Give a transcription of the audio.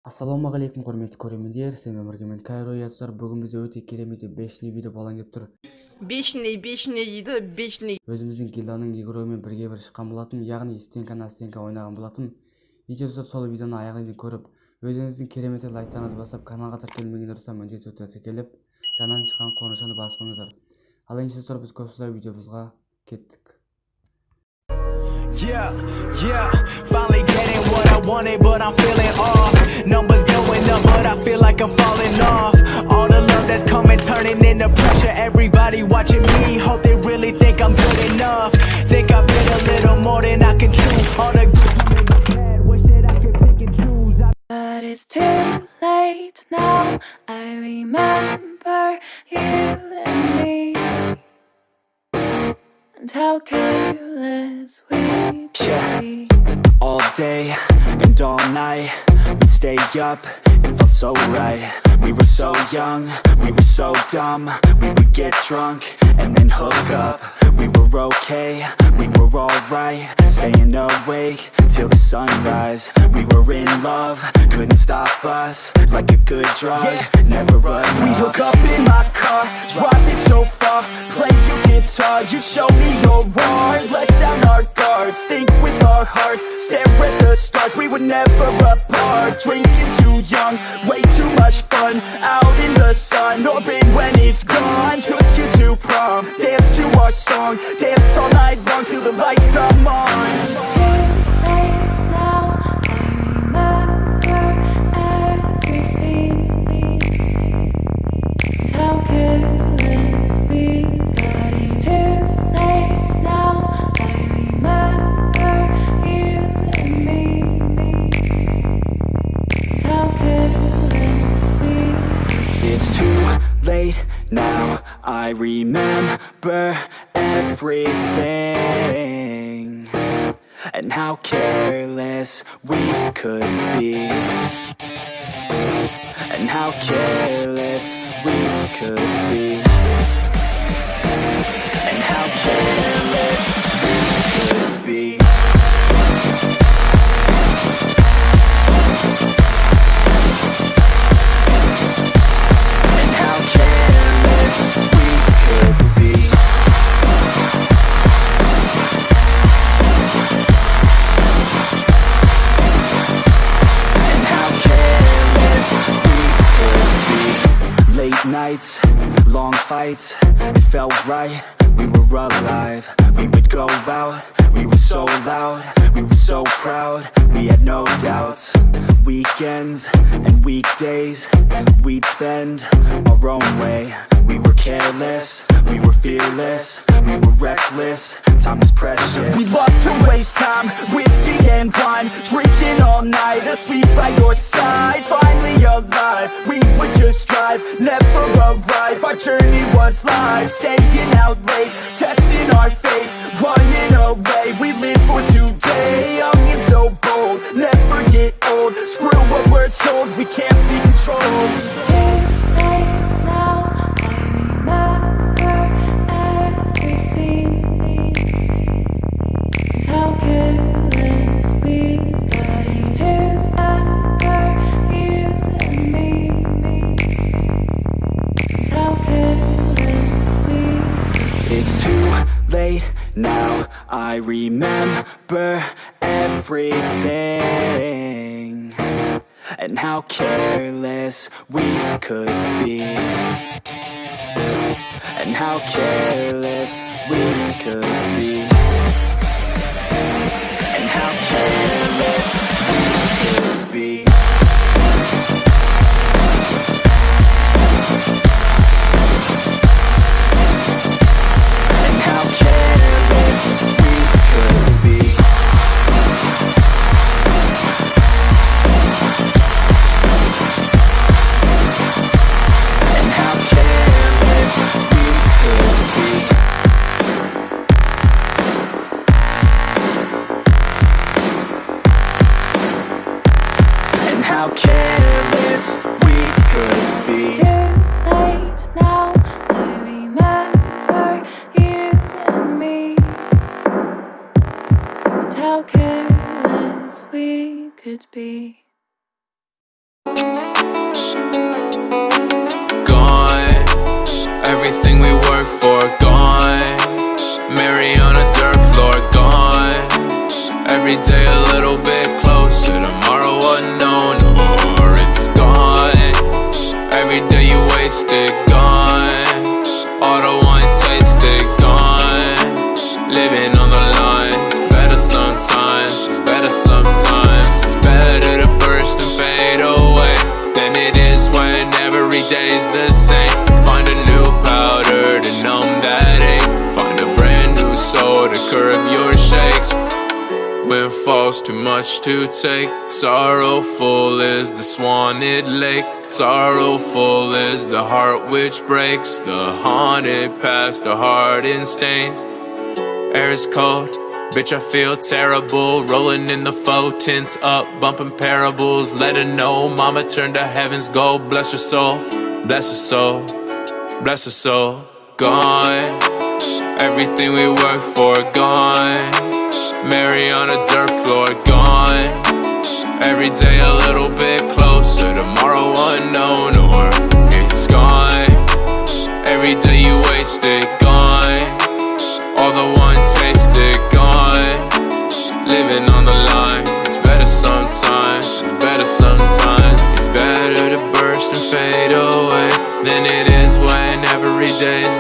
Ассалаумағалейкум құрметті көрермендер, сіздермен бірге мен Кайро Ясар. Бүгін бізде өте керемет бешний видео болайын деп тұр. Бешний дейді, бешний. Өзіміздің Гилданың героyымен бірге шыққан болатын, яғни Стенка ойнаған болатын. Егер сол видеоны аяғына дейін көріп, өзіңіздің керемет лайктарыңызды бастап, каналға тіркелмеген болса, міндетті түрде тіркеліп, жаңадан шыққан қоңырауды басып қойыңыздар. Ал енді sonra біз көп сөйлемей видеомызға кеттік. Yeah, finally getting what I wanted, but I'm feeling off. Numbers going up, but I feel like I'm falling off. All the love that's coming, turning into pressure. Everybody watching me, hope they really think I'm good enough. Think I've been a little more than I can chew. All the good made me bad, wish that I could pick and choose. But it's too late now, I remember you and me, and how careless we could be. All day and all night, we'd stay up, it felt so right. We were so young, we were so dumb. We would get drunk and then hook up. We were okay, we were alright. Staying awake till the sunrise. We were in love, couldn't stop us. Like a good drug, never enough. We hook up in my car, driving so far. Play your guitar, you'd show me your art. Let down our guards, think with our hearts. Stare at the stars, we were never apart. Drinking too young, way too much fun. Out in the sun, orbit when it's gone. Took you to prom, dance to our song. Dance all night long till the lights come on. It's too late now, I remember everything, and how careless we got. It's too late now, I remember you and me, and how careless we got. It's too late now, I remember everything, and how careless we could be, and how careless we could be, and how careless we could be. Nights, long fights, it felt right, we were alive. We would go out, we were so loud, we were so proud, we had no doubts. Weekends and weekdays, we'd spend our own way. We were careless, we were fearless, we were reckless, time was precious. We loved to waste time, whiskey and wine. Drinking all night, asleep by your side. Finally alive, we would just drive, never arrive. Our journey was life, staying out late, testing our fate, running away. We live for today, young and so bold, never get old. Screw what we're told, we can't be controlled. It's too late now, I remember everything, and how careless we got. It's too late, you and me, and how careless we got. It's too late now, I remember everything, and how careless we could be, and how careless we could be, and how careless we could be. How careless we could be. It's too late now, I remember you and me, and how careless we could be. Gone, everything we work for, gone. Mary on a dirt floor, gone. Every day a little bit closer, tomorrow unknown, or it's gone. Every day you wasted, gone. All the one tasted, gone. Living on the line, it's better sometimes, it's better sometimes. It's better to burst and fade away than it is when every day's the same. Find a new powder to numb that ache. Find a brand new soul to curb your shakes. When falls too much to take, sorrowful is the swaned lake. Sorrowful is the heart which breaks, the haunted past, the heart in stains. Air is cold, bitch I feel terrible. Rolling in the faux tints up, bumping parables. Let her know mama turned to heaven's gold. Bless her soul, bless her soul, bless her soul. Gone, everything we worked for, gone. Mary on a dirt floor, gone. Every day a little bit closer, tomorrow unknown, or it's gone. Every day you wasted, gone. All the one tasted, gone. Living on the line, it's better sometimes, it's better sometimes. It's better to burst and fade away than it is when every day's